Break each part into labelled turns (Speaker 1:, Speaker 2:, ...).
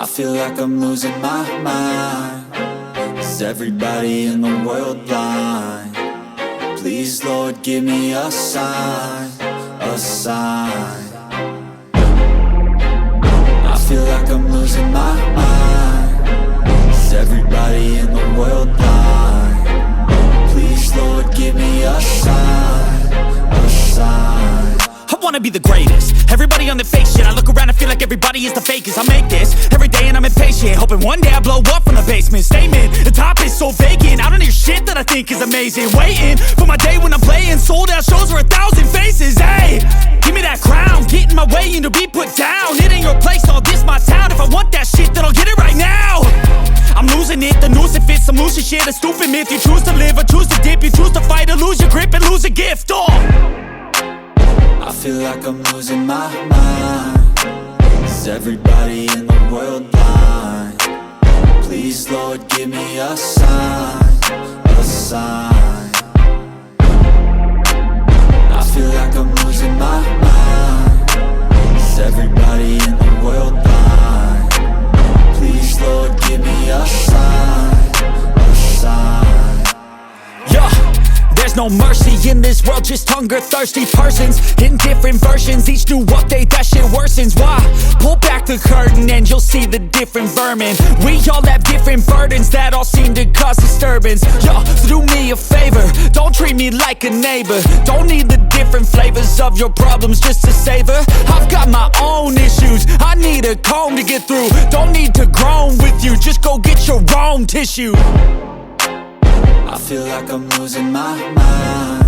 Speaker 1: I feel like I'm losing my mind. Is everybody in the world blind? Please, Lord, give me a sign, a sign. I feel like I'm losing my mind. Is everybody in the world blind? Please, Lord, give me a sign, a sign.
Speaker 2: I wanna be the greatest. Everybody on the fake shit. I look around and feel like everybody is the fakest. I make this every day and I'm impatient, hoping one day I blow up from the basement. Statement, the top is so vacant. I don't hear shit that I think is amazing. Waiting for my day when I'm playing sold out shows for 1,000 faces. Hey, give me that crown, get in my way and to be put down. It ain't your place, all this my town. If I want that shit, then I'll get it right now. I'm losing it, the noose it fits. I'm losing shit, a stupid myth. You choose to live or choose to dip. You choose to fight or lose your grip and lose a gift.
Speaker 1: I feel like I'm losing my mind. Is everybody in the world blind? Please, Lord, give me a sign, a sign. I feel like I'm losing my mind. Is everybody in the world blind? Please, Lord, give me a sign, a sign.
Speaker 2: Yeah. There's no mercy in this world, just hunger-thirsty persons in different versions. Each new update, that shit worsens. Why? Pull back the curtain and you'll see the different vermin. We all have different burdens that all seem to cause disturbance. Yo, so do me a favor, don't treat me like a neighbor. Don't need the different flavors of your problems just to savor. I've got my own issues, I need a comb to get through. Don't need to groan with you, just go get your own tissue.
Speaker 1: I feel like I'm losing my mind.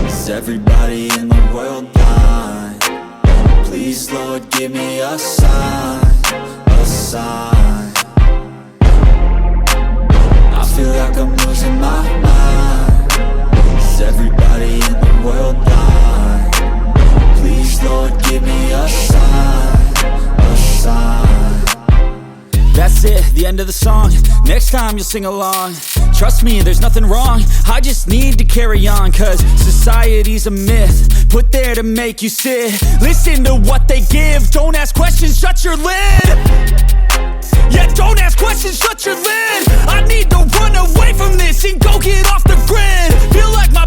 Speaker 1: Is everybody in the world blind? Please, Lord, give me a sign, a sign. I feel like I'm losing my mind. Is everybody in the world blind? Please, Lord, give me a sign, a sign.
Speaker 2: That's it, the end of the song. Next time you'll sing along. Trust me, there's nothing wrong. I just need to carry on, cause society's a myth put there to make you sit. Listen to what they give. Don't ask questions, shut your lid. Yeah, don't ask questions, shut your lid. I need to run away from this and go get off the grid. Feel like my